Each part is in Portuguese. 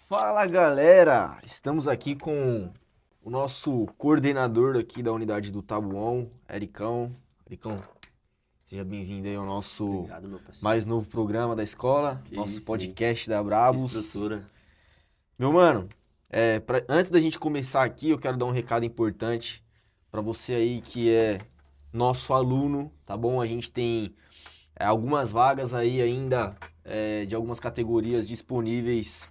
Fala galera, estamos aqui com o nosso coordenador aqui da unidade do Tabuão, Ericão. Ericão, seja bem-vindo aí ao nosso Obrigado, meu parceiro. mais novo programa da escola, Que nosso isso, hein? podcast da Que Brabus. estrutura. Meu mano, antes da gente começar aqui, eu quero dar um recado importante para você aí que é nosso aluno, tá bom? A gente tem algumas vagas aí ainda de algumas categorias disponíveis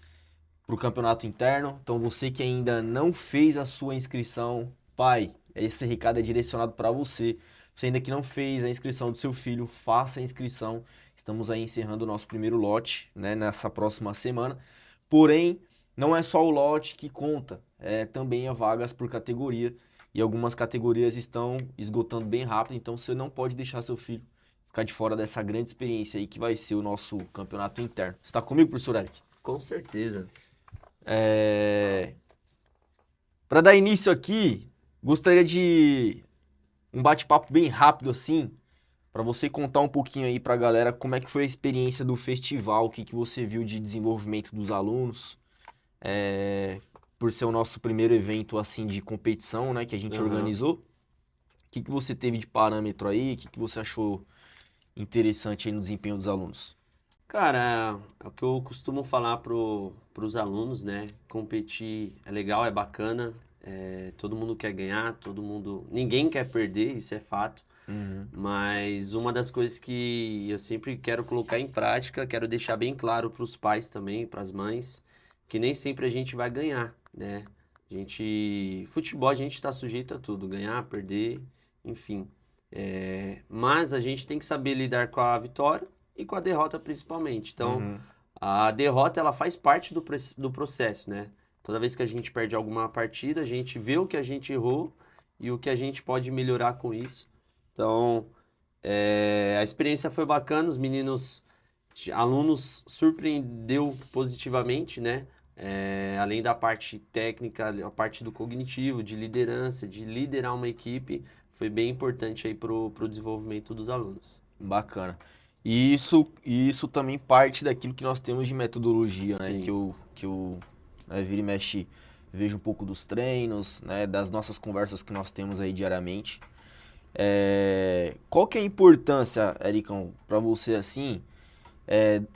para o campeonato interno. Então você que ainda não fez a sua inscrição, pai, esse recado é direcionado para você. Você ainda que não fez a inscrição do seu filho, faça a inscrição. Estamos aí encerrando o nosso primeiro lote, né, nessa próxima semana. Porém, não é só o lote que conta, também há vagas por categoria. E algumas categorias estão esgotando bem rápido, então você não pode deixar seu filho ficar de fora dessa grande experiência aí que vai ser o nosso campeonato interno. Você está comigo, professor Eric? Com certeza. É... Para dar início aqui, gostaria de um bate-papo bem rápido assim, para você contar um pouquinho aí para a galera como é que foi a experiência do festival, o que que você viu de desenvolvimento dos alunos, é, por ser o nosso primeiro evento assim de competição, né, que a gente Aham. organizou. O que que você teve de parâmetro aí? O que que você achou interessante aí no desempenho dos alunos? Cara, é o que eu costumo falar pros alunos, né? Competir é legal, é bacana. Todo mundo quer ganhar, todo mundo. Ninguém quer perder, isso é fato. Uhum, Mas uma das coisas que eu sempre quero colocar em prática, quero deixar bem claro pros pais também, pras mães, que nem sempre a gente vai ganhar, né? Futebol a gente está sujeito a tudo, ganhar, perder, enfim. Mas a gente tem que saber lidar com a vitória e com a derrota principalmente. Então, uhum, a derrota ela faz parte do processo, né? Toda vez que a gente perde alguma partida, a gente vê o que a gente errou e o que a gente pode melhorar com isso. Então, a experiência foi bacana, os meninos, alunos surpreendeu positivamente, né? Além da parte técnica, a parte do cognitivo, de liderança, de liderar uma equipe, foi bem importante aí pro desenvolvimento dos alunos. bacana. E isso também parte daquilo que nós temos de metodologia, né? Que Sim. eu, que eu vira e mexe, vejo um pouco dos treinos, né? Das nossas conversas que nós temos aí diariamente. Qual que é a importância, Ericão, para você assim,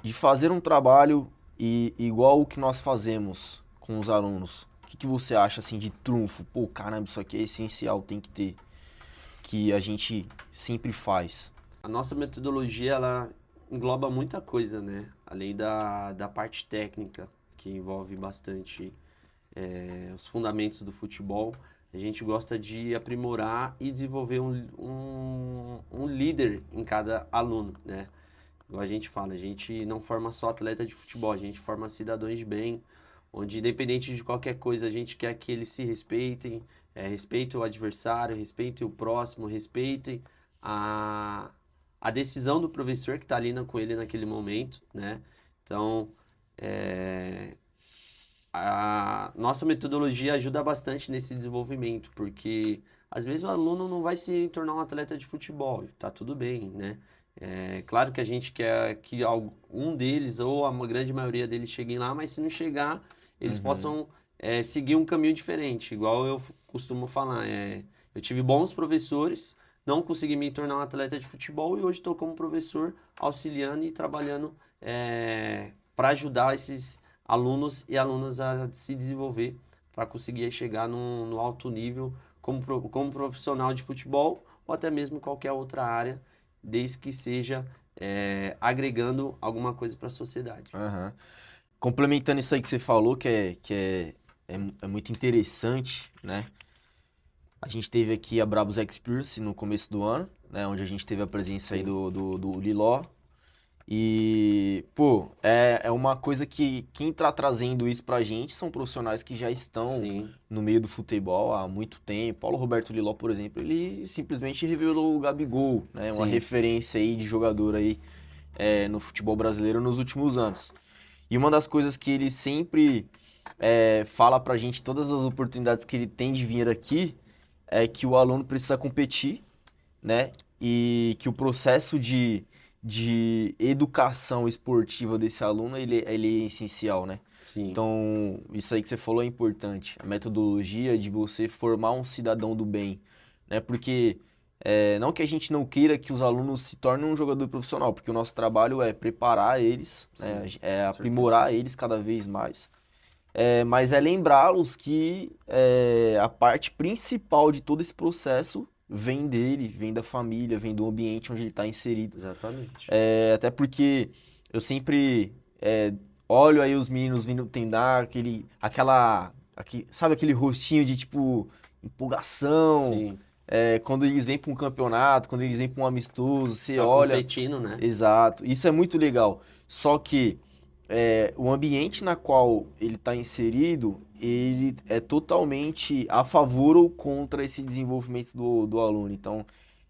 de fazer um trabalho igual o que nós fazemos com os alunos? O que que você acha assim de trunfo? Pô, caramba, isso aqui é essencial, tem que ter, que a gente sempre faz. A nossa metodologia, ela engloba muita coisa, né? Além da parte técnica, que envolve bastante os fundamentos do futebol, a gente gosta de aprimorar e desenvolver um líder em cada aluno, né? Igual a gente fala, a gente não forma só atleta de futebol, a gente forma cidadãos de bem, onde independente de qualquer coisa, a gente quer que eles se respeitem, respeitem o adversário, respeitem o próximo, respeitem a, a decisão do professor que está ali com ele naquele momento, né? Então, é, a nossa metodologia ajuda bastante nesse desenvolvimento, porque às vezes o aluno não vai se tornar um atleta de futebol, tá tudo bem, né? É claro que a gente quer que algum deles ou a grande maioria deles cheguem lá, mas se não chegar, eles Uhum, possam seguir um caminho diferente, igual eu costumo falar. Eu tive bons professores, não consegui me tornar um atleta de futebol e hoje estou como professor auxiliando e trabalhando para ajudar esses alunos e alunas a se desenvolver para conseguir chegar no alto nível como profissional de futebol ou até mesmo qualquer outra área, desde que seja agregando alguma coisa para a sociedade. aham. Complementando isso aí que você falou, é muito interessante, né? A gente teve aqui a Brabus Experience no começo do ano, né? Onde a gente teve a presença aí Sim, do Liló. E, pô, é uma coisa que quem tá trazendo isso pra gente são profissionais que já estão sim, no meio do futebol há muito tempo. Paulo Roberto Liló, por exemplo, ele simplesmente revelou o Gabigol, né? Uma sim. referência aí de jogador aí no futebol brasileiro nos últimos anos. E uma das coisas que ele sempre fala pra gente, todas as oportunidades que ele tem de vir aqui, é que o aluno precisa competir, né? E que o processo de educação esportiva desse aluno, ele é essencial, né? Sim, Então, isso aí que você falou é importante. A metodologia de você formar um cidadão do bem, né? Porque não que a gente não queira que os alunos se tornem um jogador profissional, porque o nosso trabalho é preparar eles, né? sim, É com certeza. aprimorar eles cada vez mais. Mas é lembrá-los que a parte principal de todo esse processo vem dele, vem da família, vem do ambiente onde ele está inserido. Exatamente. Até porque eu sempre olho aí os meninos vindo treinar, sabe aquele rostinho de tipo empolgação, Sim, quando eles vêm para um campeonato, quando eles vêm para um amistoso, você tá olha, competindo, né? exato, isso é muito legal. Só que o ambiente na qual ele está inserido, ele é totalmente a favor ou contra esse desenvolvimento do aluno. Então,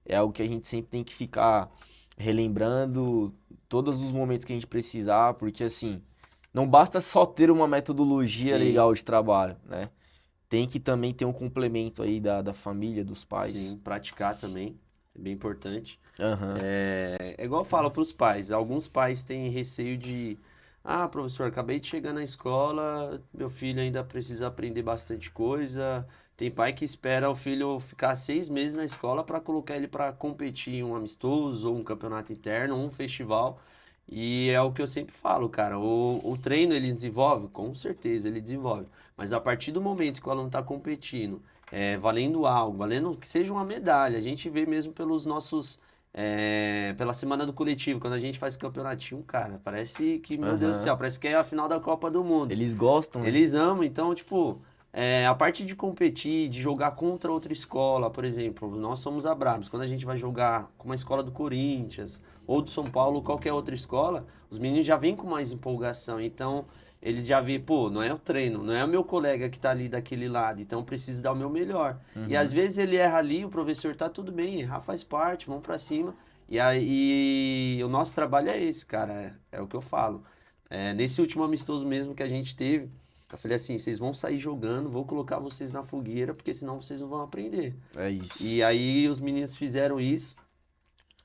é algo que a gente sempre tem que ficar relembrando todos os momentos que a gente precisar, porque assim, não basta só ter uma metodologia Sim, legal de trabalho, né? Tem que também ter um complemento aí da família, dos pais. sim, praticar também é bem importante. Aham. É igual eu falo para os pais. Alguns pais têm receio de, ah, professor, acabei de chegar na escola, meu filho ainda precisa aprender bastante coisa. Tem pai que espera o filho ficar 6 meses na escola para colocar ele para competir em um amistoso, ou um campeonato interno, ou um festival. E é o que eu sempre falo, cara. O treino ele desenvolve? Com certeza ele desenvolve. Mas a partir do momento que o aluno está competindo, valendo algo, valendo que seja uma medalha, a gente vê mesmo pelos nossos pela semana do coletivo, quando a gente faz campeonatinho, cara, parece que, meu Deus do Aham. céu, parece que é a final da Copa do Mundo. Eles gostam, né? Eles amam, então, tipo, a parte de competir, de jogar contra outra escola, por exemplo, nós somos a Brabos, quando a gente vai jogar com uma escola do Corinthians, ou do São Paulo, ou qualquer outra escola, os meninos já vêm com mais empolgação, então eles já veem, pô, não é o treino, não é o meu colega que tá ali daquele lado, então eu preciso dar o meu melhor. E às Uhum. vezes ele erra ali, o professor tá tudo bem, errar faz parte, vamos pra cima. E aí o nosso trabalho é esse, cara, é o que eu falo. Nesse último amistoso mesmo que a gente teve, eu falei assim, vocês vão sair jogando, vou colocar vocês na fogueira, porque senão vocês não vão aprender. É isso. E aí os meninos fizeram isso,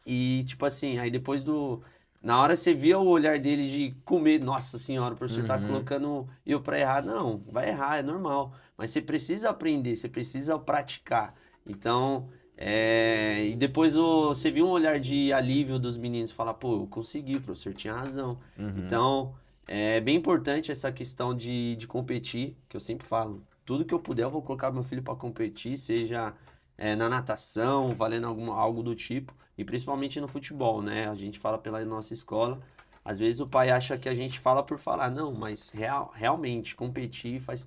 e tipo assim, aí depois do. Na hora você via o olhar deles de comer, nossa senhora, o professor tá Uhum. colocando eu pra errar. Não, vai errar, é normal. Mas você precisa aprender, você precisa praticar. Então, e depois você viu um olhar de alívio dos meninos, falar, pô, eu consegui, o professor tinha razão. Uhum. Então, é bem importante essa questão de competir, que eu sempre falo. Tudo que eu puder, eu vou colocar meu filho para competir, seja na natação, valendo algo do tipo. E principalmente no futebol, né? A gente fala pela nossa escola. Às vezes o pai acha que a gente fala por falar. Não, mas realmente competir faz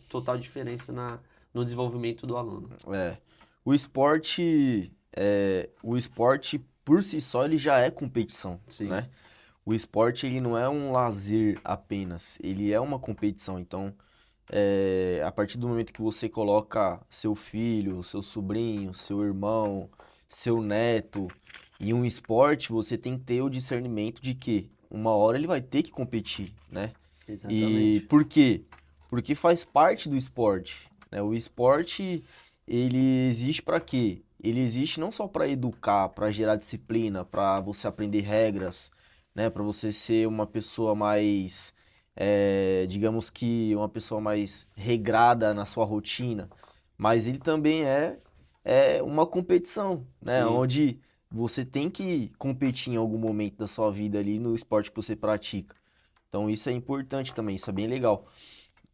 total diferença no desenvolvimento do aluno. É. O esporte por si só ele já é competição, Sim, né? O esporte ele não é um lazer apenas, ele é uma competição. Então, a partir do momento que você coloca seu filho, seu sobrinho, seu irmão, seu neto em um esporte, você tem que ter o discernimento de que uma hora ele vai ter que competir, né? E exatamente. por quê? Porque faz parte do esporte, né? O esporte, ele existe para quê? Ele existe não só para educar, para gerar disciplina, para você aprender regras, né? Para você ser uma pessoa mais, digamos que uma pessoa mais regrada na sua rotina. Mas ele também é uma competição, né? Sim. Onde você tem que competir em algum momento da sua vida ali no esporte que você pratica. Então isso é importante também, isso é bem legal.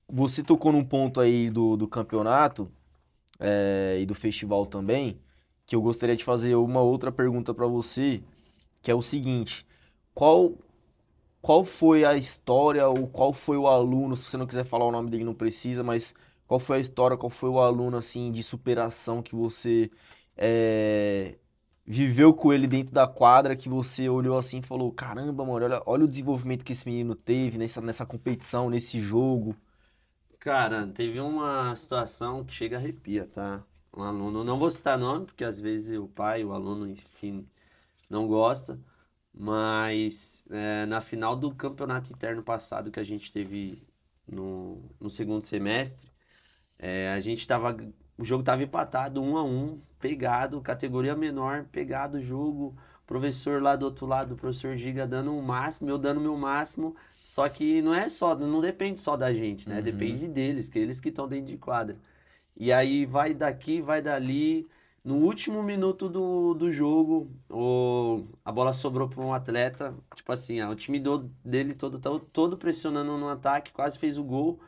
Você tocou num ponto aí do campeonato e do festival também, que eu gostaria de fazer uma outra pergunta para você, que é o seguinte: qual qual foi a história ou qual foi o aluno, se você não quiser falar o nome dele não precisa, mas qual foi a história, qual foi o aluno assim de superação que você é, viveu com ele dentro da quadra, que você olhou assim e falou, caramba, mano, olha o desenvolvimento que esse menino teve nessa competição, nesse jogo. Cara, teve uma situação que chega a arrepia, tá? Um aluno, não vou citar nome, porque às vezes o pai, o aluno, enfim, não gosta, mas na final do campeonato interno passado que a gente teve no segundo semestre, a gente tava, o jogo tava empatado, 1-1, pegado, categoria menor, pegado o jogo, o professor lá do outro lado, o professor Giga dando o máximo, eu dando o meu máximo, só que não depende só da gente, né? Depende deles, que eles que estão dentro de quadra. E aí vai daqui, vai dali. No último minuto do jogo, a bola sobrou para um atleta. Tipo assim, o time dele todo pressionando no ataque, quase fez o gol.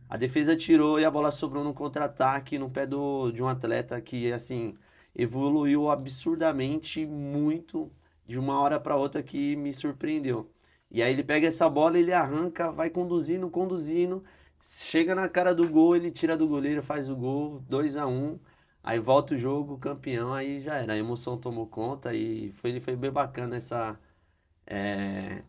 A defesa tirou e a bola sobrou no contra-ataque no pé de um atleta que, assim, evoluiu absurdamente muito de uma hora para outra que me surpreendeu. E aí ele pega essa bola, ele arranca, vai conduzindo, conduzindo, chega na cara do gol, ele tira do goleiro, faz o gol, 2-1. Aí volta o jogo, campeão, aí já era. A emoção tomou conta e foi bem bacana é,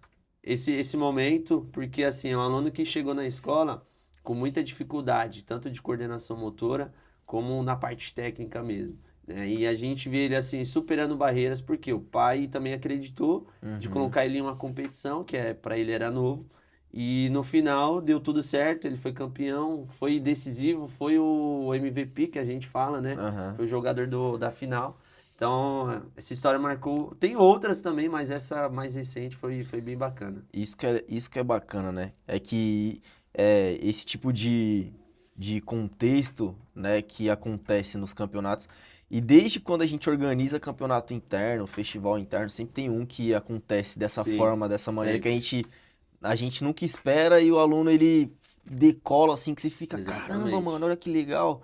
esse momento, porque assim, é um aluno que chegou na escola com muita dificuldade, tanto de coordenação motora, como na parte técnica mesmo, né? E a gente vê ele assim, superando barreiras, porque o pai também acreditou de colocar ele em uma competição, que para ele era novo, e no final deu tudo certo, ele foi campeão, foi decisivo, foi o MVP que a gente fala, né? Aham. Foi o jogador da final. Então, essa história marcou. Tem outras também, mas essa mais recente foi bem bacana. Isso que é bacana, né? É que esse tipo de contexto, né, que acontece nos campeonatos. E desde quando a gente organiza campeonato interno, festival interno, sempre tem um que acontece dessa Sim, forma, dessa maneira, que sempre. a gente nunca espera e o aluno ele decola assim, que você fica, caramba, Exatamente. mano, olha que legal.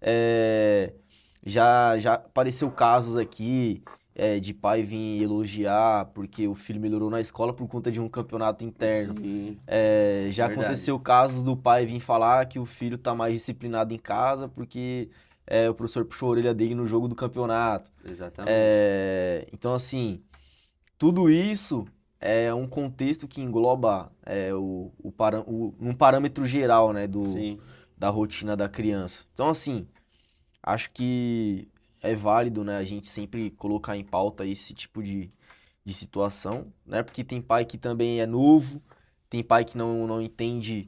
É, já apareceu casos aqui de pai vir elogiar porque o filho melhorou na escola por conta de um campeonato interno. Sim, Já verdade. aconteceu casos do pai vir falar que o filho tá mais disciplinado em casa porque o professor puxou a orelha dele no jogo do campeonato. Exatamente. Então, assim, tudo isso é um contexto que engloba num parâmetro geral, né, Sim, da rotina da criança. Então, assim, acho que é válido, né, a gente sempre colocar em pauta esse tipo de situação, né? Porque tem pai que também é novo, tem pai que não entende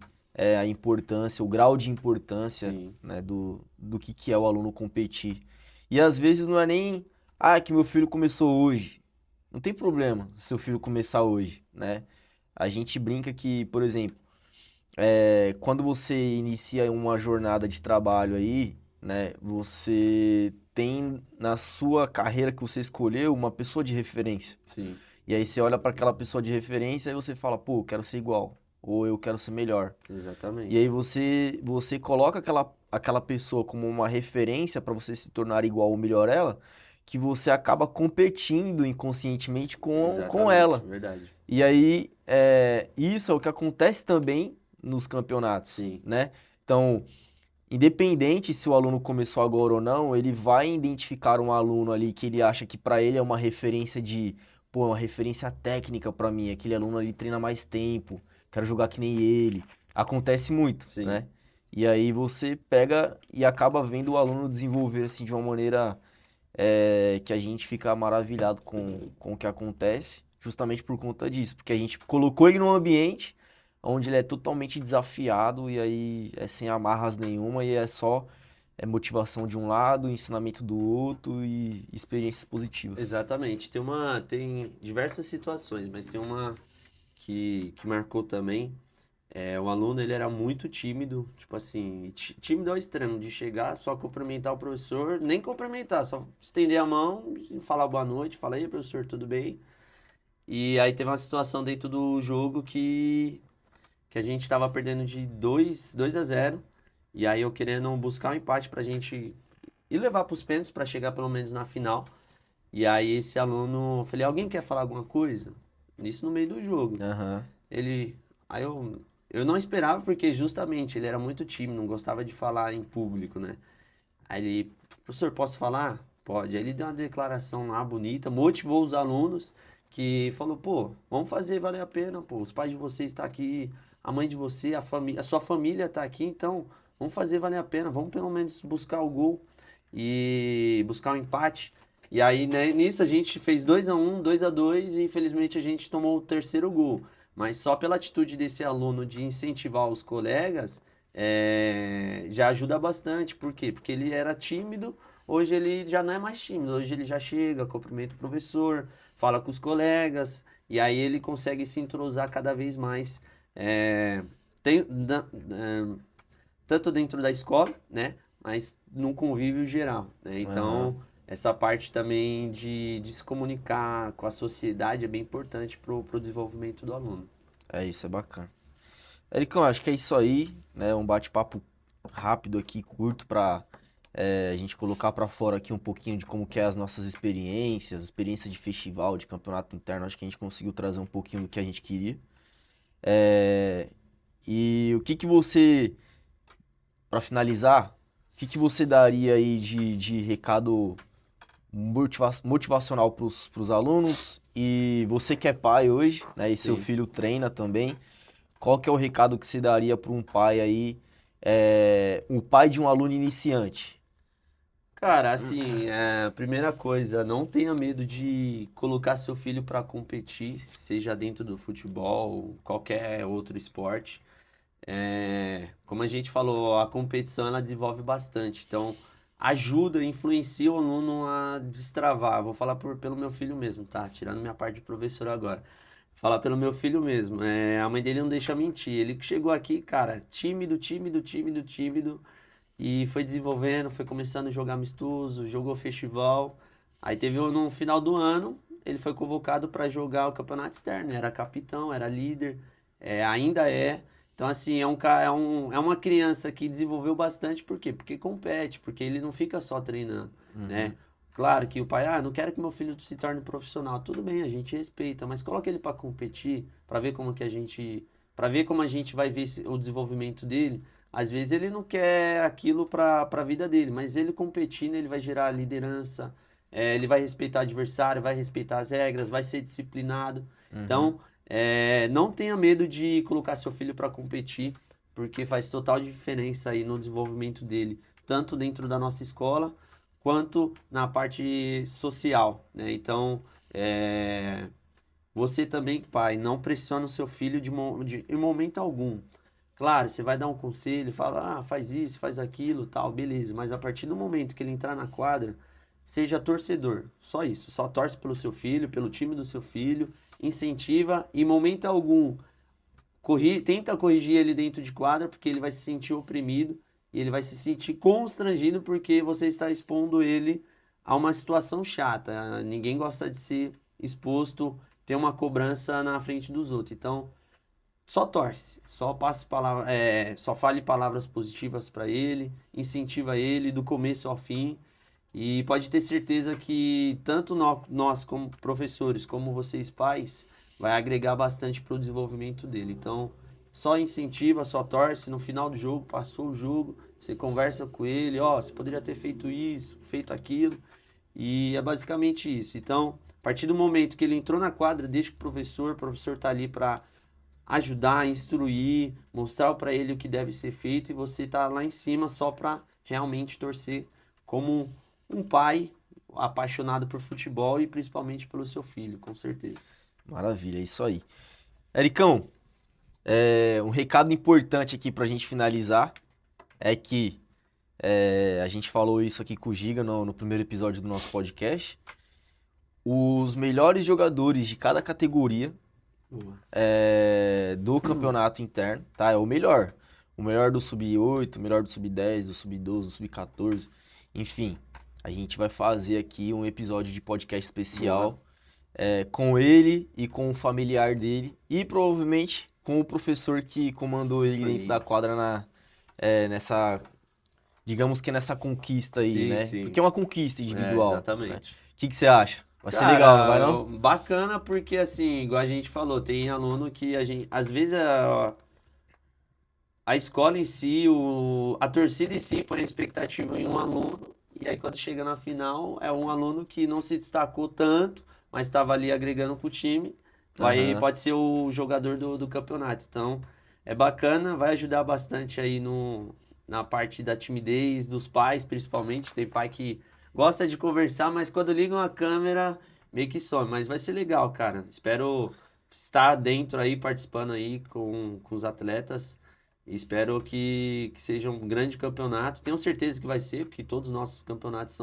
a importância, o grau de importância, sim. né, do que é o aluno competir. E às vezes não é nem, que meu filho começou hoje. Não tem problema se seu filho começar hoje, né? A gente brinca que, por exemplo, quando você inicia uma jornada de trabalho aí, né, você tem na sua carreira que você escolheu uma pessoa de referência. Sim, E aí você olha para aquela pessoa de referência e você fala, pô, eu quero ser igual, ou eu quero ser melhor. E aí exatamente. você coloca aquela pessoa como uma referência para você se tornar igual ou melhor ela, que você acaba competindo inconscientemente com Exatamente, ela. verdade. E aí, isso é o que acontece também nos campeonatos, Sim, né? Então, independente se o aluno começou agora ou não, ele vai identificar um aluno ali que ele acha que para ele é uma referência uma referência técnica para mim. Aquele aluno ali treina mais tempo, quero jogar que nem ele. Acontece muito, sim. né? E aí você pega e acaba vendo o aluno desenvolver assim de uma maneira que a gente fica maravilhado com o que acontece, justamente por conta disso, porque a gente colocou ele num ambiente onde ele é totalmente desafiado e aí é sem amarras nenhuma e é só motivação de um lado, ensinamento do outro e experiências positivas. Exatamente. Tem diversas situações, mas tem uma que marcou também. O aluno, ele era muito tímido, tipo assim, tímido ao extremo, de chegar, só cumprimentar o professor, nem cumprimentar, só estender a mão e falar boa noite, fala aí, professor, tudo bem? E aí teve uma situação dentro do jogo que a gente tava perdendo de 2-0, e aí eu querendo buscar um empate pra gente ir levar pros pênaltis pra chegar pelo menos na final. E aí esse aluno, eu falei, alguém quer falar alguma coisa? Isso no meio do jogo. Aham. Ele, aí eu não esperava porque justamente ele era muito tímido, não gostava de falar em público, né? Aí ele, professor, posso falar? Pode. Aí ele deu uma declaração lá bonita, motivou os alunos, que falou, pô, vamos fazer valer a pena, pô, os pais de vocês estão aqui, a mãe de você, a sua família está aqui, então vamos fazer valer a pena, vamos pelo menos buscar o gol e buscar o empate. E aí, né, nisso a gente fez 2-1, 2-2 e infelizmente a gente tomou o terceiro gol. Mas só pela atitude desse aluno de incentivar os colegas, já ajuda bastante. Por quê? Porque ele era tímido, hoje ele já não é mais tímido, hoje ele já chega, cumprimenta o professor, fala com os colegas, e aí ele consegue se entrosar cada vez mais, é, tem- da- é, tanto dentro da escola, né? Mas num convívio geral, né? Aham. Então, essa parte também de se comunicar com a sociedade é bem importante pro desenvolvimento do aluno. É isso, é bacana. Ericão, acho que é isso aí, né? Um bate-papo rápido aqui, curto, pra a gente colocar pra fora aqui um pouquinho de como que é as nossas experiências, experiência de festival, de campeonato interno. Acho que a gente conseguiu trazer um pouquinho do que a gente queria. É, e o que que você, pra finalizar, o que que você daria aí de recado motivacional pros alunos? E você que é pai hoje, né? E seu Sim. filho treina também. Qual que é o recado que você daria para um pai aí, um pai de um aluno iniciante? Cara, assim, primeira coisa, não tenha medo de colocar seu filho para competir, seja dentro do futebol, qualquer outro esporte. Como a gente falou, a competição ela desenvolve bastante, então ajuda, influencia o aluno a destravar. Vou falar pelo meu filho mesmo, tá? Tirando minha parte de professor agora. Falar pelo meu filho mesmo. A mãe dele não deixa mentir. Ele que chegou aqui, cara, tímido, tímido, tímido, tímido. E foi desenvolvendo, foi começando a jogar amistoso, jogou festival. Aí teve no final do ano, ele foi convocado para jogar o campeonato externo. Era capitão, era líder, ainda é. Então, assim, é uma criança que desenvolveu bastante, por quê? Porque compete, porque ele não fica só treinando, Uhum, né? Claro que o pai, não quero que meu filho se torne profissional. Tudo bem, a gente respeita, mas coloca ele para competir, para ver como que a gente, para ver como a gente vai ver o desenvolvimento dele. Às vezes ele não quer aquilo para a vida dele, mas ele competindo, ele vai gerar liderança, ele vai respeitar o adversário, vai respeitar as regras, vai ser disciplinado. uhum. Então, não tenha medo de colocar seu filho para competir, porque faz total diferença aí no desenvolvimento dele, tanto dentro da nossa escola, quanto na parte social, né? Então, você também, pai, não pressiona o seu filho em momento algum. Claro, você vai dar um conselho, fala, faz isso, faz aquilo, tal, beleza. Mas a partir do momento que ele entrar na quadra, seja torcedor. Só isso. Só torce pelo seu filho, pelo time do seu filho, incentiva e em momento algum tenta corrigir ele dentro de quadra, porque ele vai se sentir oprimido e ele vai se sentir constrangido porque você está expondo ele a uma situação chata. Ninguém gosta de ser exposto, ter uma cobrança na frente dos outros. Então, só torce, só passe palavra, só fale palavras positivas para ele, incentiva ele do começo ao fim. E pode ter certeza que tanto nós como professores, como vocês pais, vai agregar bastante para o desenvolvimento dele. Então, só incentiva, só torce. No final do jogo, passou o jogo, você conversa com ele, você poderia ter feito isso, feito aquilo. E é basicamente isso. Então, a partir do momento que ele entrou na quadra, deixa com o professor tá ali para ajudar, instruir, mostrar para ele o que deve ser feito e você tá lá em cima só para realmente torcer como um pai apaixonado por futebol e principalmente pelo seu filho, com certeza. Maravilha, é isso aí. Ericão, um recado importante aqui pra gente finalizar é que a gente falou isso aqui com o Giga no primeiro episódio do nosso podcast. Os melhores jogadores de cada categoria Boa. do campeonato interno, tá? É o melhor. O melhor do sub-8, o melhor do sub-10, do sub-12, do sub-14. Enfim, a gente vai fazer aqui um episódio de podcast Boa. especial com ele e com o familiar dele e provavelmente com o professor que comandou ele dentro da Aí. quadra nessa, digamos que nessa conquista aí, Sim, né? Porque sim. é uma conquista individual, né? O Exatamente. que você acha? Vai ser legal, não vai Cara, não? bacana porque assim, igual a gente falou, tem aluno que a gente, às vezes a escola em si, a torcida em si põe a expectativa em um aluno, e aí quando chega na final, é um aluno que não se destacou tanto, mas estava ali agregando com o time, Aham. pode ser o jogador do campeonato. Então, é bacana, vai ajudar bastante aí na parte da timidez, dos pais principalmente. Tem pai que gosta de conversar, mas quando ligam a câmera, meio que some. Mas vai ser legal, cara. Espero estar dentro aí, participando aí com os atletas. Espero que seja um grande campeonato. Tenho certeza que vai ser, porque todos os nossos campeonatos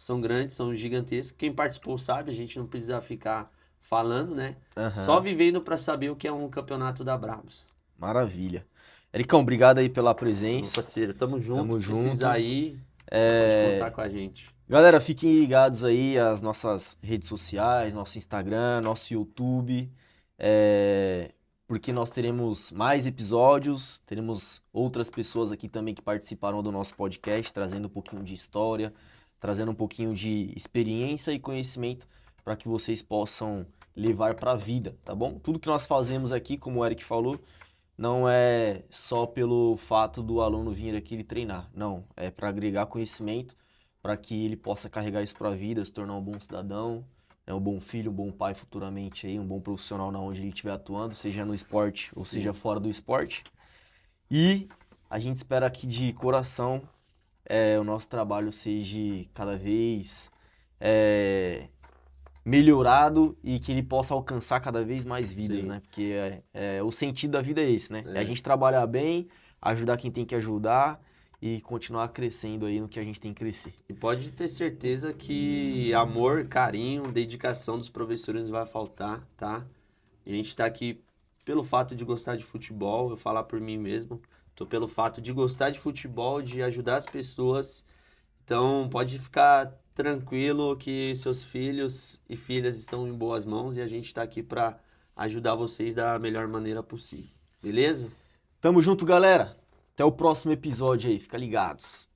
são grandes, são gigantescos. Quem participou sabe, a gente não precisa ficar falando, né? Aham. Só vivendo para saber o que é um campeonato da Brabus. Maravilha. Ericão, obrigado aí pela Meu presença. parceiro, tamo junto. Tamo Precisar junto. aí, É, pode contar com a gente. Galera, fiquem ligados aí às nossas redes sociais, nosso Instagram, nosso YouTube, porque nós teremos mais episódios, teremos outras pessoas aqui também que participaram do nosso podcast, trazendo um pouquinho de história, trazendo um pouquinho de experiência e conhecimento para que vocês possam levar para a vida, tá bom? Tudo que nós fazemos aqui, como o Eric falou, não é só pelo fato do aluno vir aqui e treinar, não, é para agregar conhecimento, para que ele possa carregar isso para a vida, se tornar um bom cidadão, um bom filho, um bom pai futuramente, aí, um bom profissional na onde ele estiver atuando, seja no esporte ou seja fora do esporte. E a gente espera que de coração o nosso trabalho seja cada vez melhorado e que ele possa alcançar cada vez mais vidas, Sim. né? Porque o sentido da vida é esse, né? É a É. gente trabalhar bem, ajudar quem tem que ajudar e continuar crescendo aí no que a gente tem que crescer. E pode ter certeza que amor, carinho, dedicação dos professores não vai faltar, tá? A gente tá aqui pelo fato de gostar de futebol, eu falar por mim mesmo. Tô pelo fato de gostar de futebol, de ajudar as pessoas. Então, pode ficar tranquilo que seus filhos e filhas estão em boas mãos e a gente tá aqui para ajudar vocês da melhor maneira possível. Beleza? Tamo junto, galera. Até o próximo episódio aí. Fica ligados.